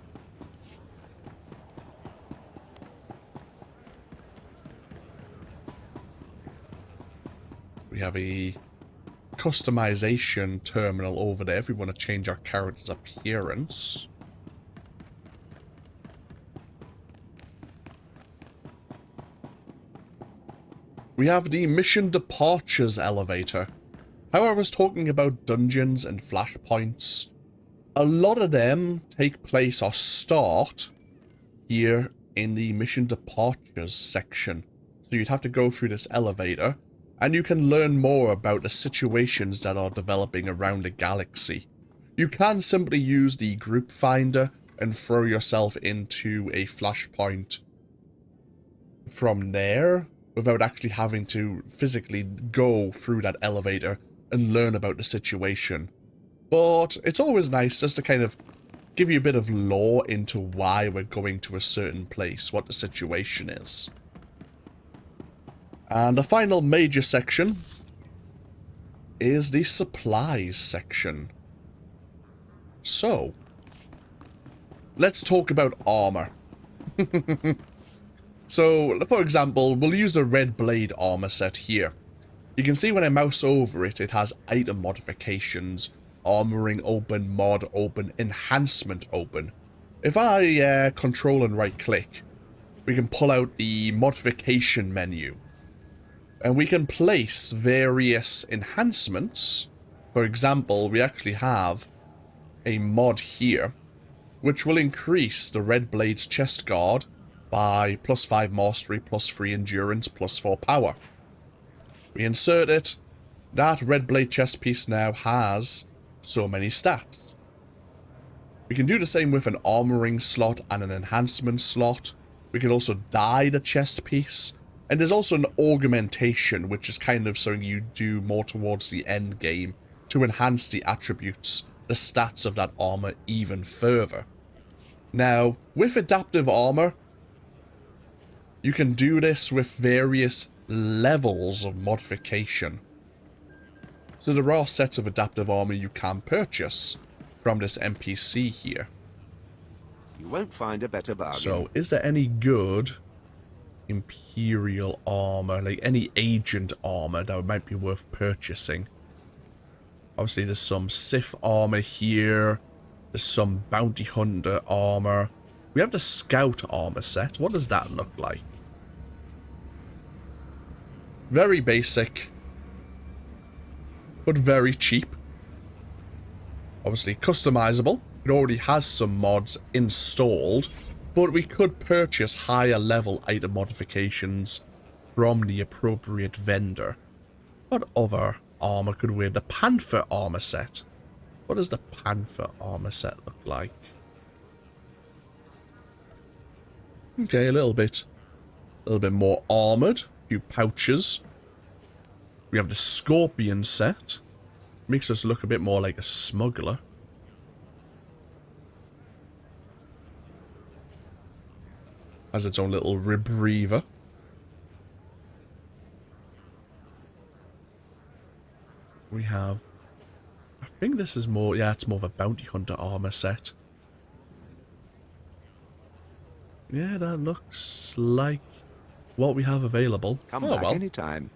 We have a customization terminal over there if we want to change our character's appearance. We have the mission departures elevator. How I was talking about dungeons and flashpoints, a lot of them take place or start here in the mission departures section. So you'd have to go through this elevator, and you can learn more about the situations that are developing around the galaxy. You can simply use the group finder and throw yourself into a flashpoint from there without actually having to physically go through that elevator and learn about the situation. But it's always nice just to kind of give you a bit of lore into why we're going to a certain place, what the situation is. And the final major section is the supplies section. So, let's talk about armor. So, for example, we'll use the Red Blade armor set here. You can see when I mouse over it, it has item modifications, armoring open, mod open, enhancement open. If I control and right click, we can pull out the modification menu. And we can place various enhancements. For example, we actually have a mod here, which will increase the Red Blade's chest guard by +5 mastery, +3 endurance, +4 power. We insert it. That Red Blade chest piece now has so many stats. We can do the same with an armoring slot and an enhancement slot. We can also dye the chest piece. And there's also an augmentation, which is kind of something you do more towards the end game to enhance the attributes, the stats of that armor even further. Now, with adaptive armor, you can do this with various levels of modification. So there are sets of adaptive armor you can purchase from this NPC here. You won't find a better bargain. So, is there any good Imperial armor, like any agent armor that might be worth purchasing? Obviously, there's some Sith armor here. There's some Bounty Hunter armor. We have the Scout armor set. What does that look like? Very basic, but very cheap. Obviously customizable. It already has some mods installed, but we could purchase higher level item modifications from the appropriate vendor. What other armor could wear. The Panther armor set. What does the Panther armor set look like? Okay, a little bit more armored. A few pouches. We have the Scorpion set. Makes us look a bit more like a smuggler. Has its own little rebreather. We have... I think this is more... Yeah, it's more of a bounty hunter armor set. Yeah, that looks like what we have available. Come back anytime.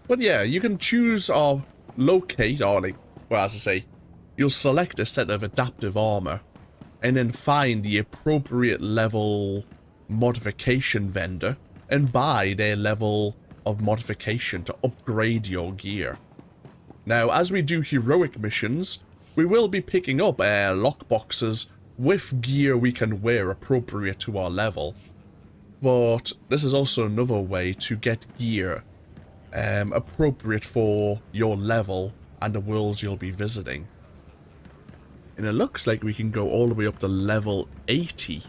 But yeah, you can choose or locate, or like, well, as I say, you'll select a set of adaptive armor, and then find the appropriate level modification vendor, and buy their level of modification to upgrade your gear. Now, as we do heroic missions, we will be picking up lockboxes with gear we can wear appropriate to our level. But this is also another way to get gear appropriate for your level and the worlds you'll be visiting. And it looks like we can go all the way up to level 80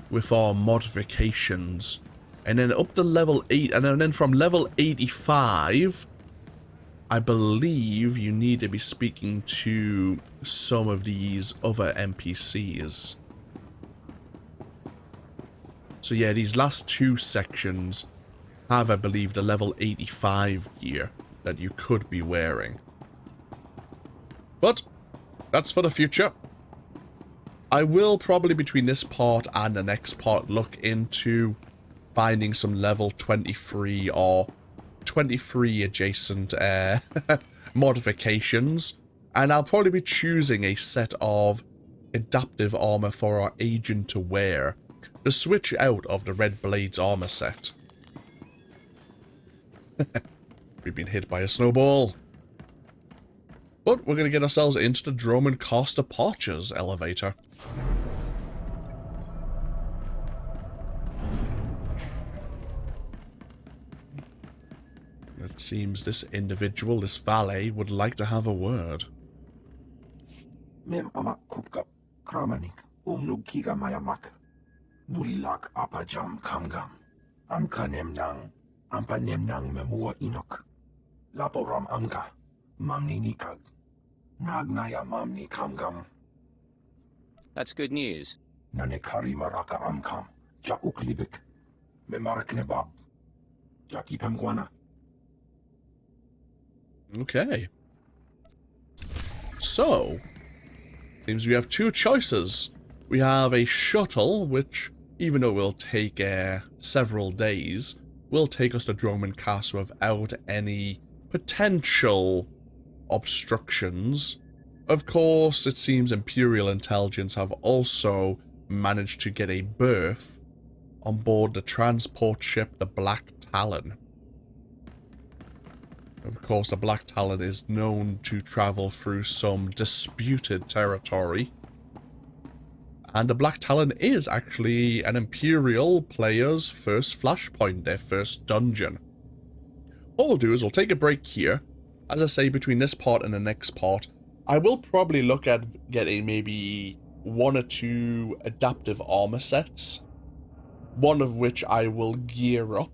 with our modifications. And then up to level 8, and then from level 85, I believe you need to be speaking to some of these other NPCs. So yeah, these last two sections have, I believe, the level 85 gear that you could be wearing. But that's for the future. I will probably, between this part and the next part, look into finding some level 23 or 23 adjacent modifications, and I'll probably be choosing a set of adaptive armor for our agent to wear to switch out of the Red Blade's armor set. We've been hit by a snowball. But we're going to get ourselves into the Droman Cars Departures elevator. It seems this individual, this valet, would like to have a word. Mem amak kupkap kramanik kiga mayamak nulilak apajam kamgam amkanemnang ampanemnang memua inok laporam amka mamni nikag nagnaya mamni kamgam. That's good news. Nanekari maraka amkam ja uklibik memaraknebab jaki pemguana. Okay. So, seems we have two choices. We have a shuttle, which, even though it will take several days, will take us to Droman Castle without any potential obstructions. Of course, it seems Imperial Intelligence have also managed to get a berth on board the transport ship, the Black Talon. Of course, the Black Talon is known to travel through some disputed territory. And the Black Talon is actually an Imperial player's first flashpoint, their first dungeon. What we'll do is we'll take a break here. As I say, between this part and the next part, I will probably look at getting maybe 1 or 2 adaptive armor sets. One of which I will gear up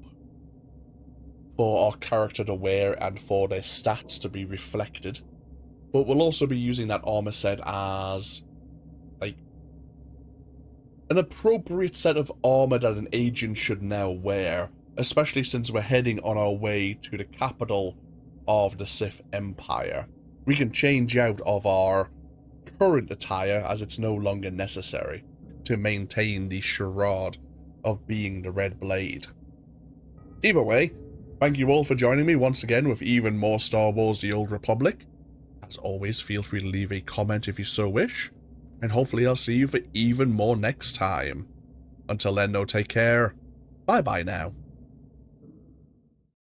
for our character to wear and for their stats to be reflected. But we'll also be using that armor set as, like, an appropriate set of armor that an agent should now wear, especially since we're heading on our way to the capital of the Sith Empire. We can change out of our current attire as it's no longer necessary to maintain the charade of being the Red Blade. Either way, thank you all for joining me once again with even more Star Wars The Old Republic. As always, feel free to leave a comment if you so wish, and hopefully I'll see you for even more next time. Until then, though, take care. Bye-bye now.